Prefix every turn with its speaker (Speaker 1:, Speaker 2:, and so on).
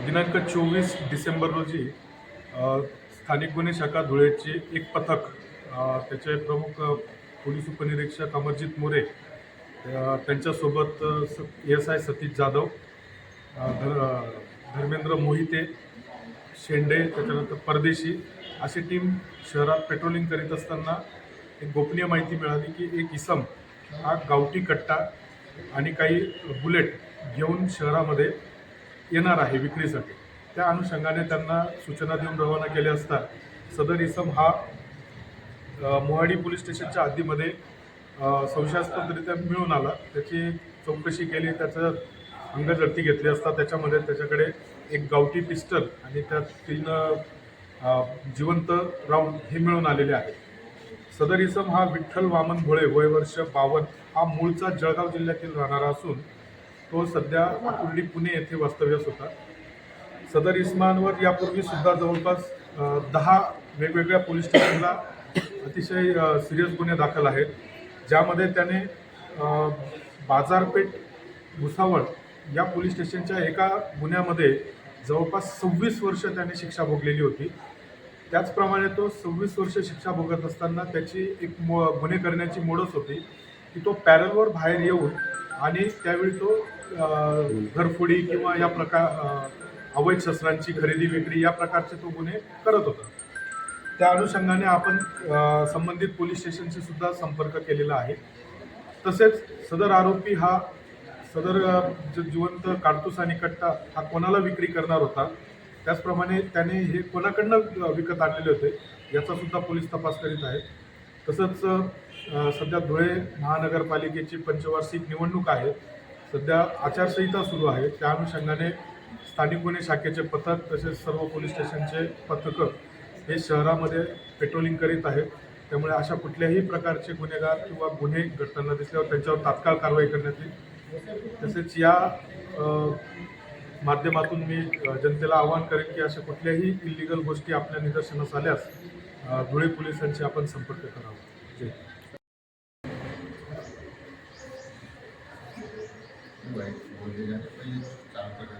Speaker 1: दिनांक 24 डिसेंबर रोजी स्थानिक गुन्हे शाखा धुळेचे एक पथक, त्याचे प्रमुख पोलीस उपनिरीक्षक अमरजित मोरे, त्यांच्यासोबत ASI सतीश जाधव, धर्मेंद्र मोहिते, शेंडे, त्याच्यानंतर परदेशी अशी टीम शहरात पेट्रोलिंग करीत असताना एक गोपनीय माहिती मिळाली की एक इसम हा गावठी कट्टा आणि काही बुलेट घेऊन शहरामध्ये येणार आहे विक्रीसाठी. त्या अनुषंगाने त्यांना सूचना देऊन रवाना केले असता सदर इसम हा मोहाडी पोलीस स्टेशनच्या हद्दीमध्ये संशयास्पदरित्या मिळून आला. त्याची चौकशी केली, त्याचं अंगझडती घेतली असता त्याच्यामध्ये त्याच्याकडे एक गावठी पिस्टल आणि त्यात 3 जिवंत राऊंड हे मिळून आलेले आहे. सदर इसम हा विठ्ठल वामन भोळे, वय वर्ष 52, हा मूळचा जळगाव जिल्ह्यातील राहणारा असून तो सध्या आकुर्डी पुणे येथे वास्तव्यास होता. सदर इसमांवर यापूर्वी सुद्धा जवळपास 10 वेगवेगळ्या पोलीस स्टेशनला अतिशय सिरियस गुन्हे दाखल आहेत, ज्यामध्ये त्याने बाजारपेठ भुसावळ या पोलीस स्टेशनच्या एका गुन्ह्यामध्ये जवळपास 26 वर्ष त्याने शिक्षा भोगलेली होती. त्याचप्रमाणे तो 26 वर्ष शिक्षा भोगत असताना त्याची एक गुन्हे करण्याची मोडच होती की तो पॅरलवर बाहेर येऊन आणि त्यावेळी तो घरफोडी किंवा या अवैध शस्त्रांची खरेदी विक्री या प्रकारचे तो गुन्हे करत होता. त्या अनुषंगाने आपण संबंधित पोलीस स्टेशनशी सुद्धा संपर्क केलेला आहे. तसेच सदर आरोपी हा सदर जिवंत काडतूस आणि कट्टा हा कोणाला विक्री करणार होता, त्याचप्रमाणे त्याने हे कोणाकडनं विकत आणलेले होते याचा सुद्धा पोलीस तपास करीत आहेत. तसंच सध्या धुळे महानगरपालिकेची पंचवार्षिक निवडणूक आहे, सध्या आचारसंहिता सुरू आहे. त्या अनुषंगाने स्थानिक गुन्हे शाखेचे पथक तसेच सर्व पोलीस स्टेशनचे पथकं हे शहरामध्ये पेट्रोलिंग करीत आहेत. त्यामुळे अशा कुठल्याही प्रकारचे गुन्हेगार किंवा गुन्हे घडताना दिसल्यावर त्यांच्यावर तात्काळ कारवाई करण्यात येईल. तसेच या माध्यमातून मी जनतेला आवाहन करेन की अशा कुठल्याही इलिगल गोष्टी आपल्या निदर्शनास आल्यास धुळे पोलिसांशी आपण संपर्क करावा. जय.
Speaker 2: बोलले जाते पहिले 4 प्रकार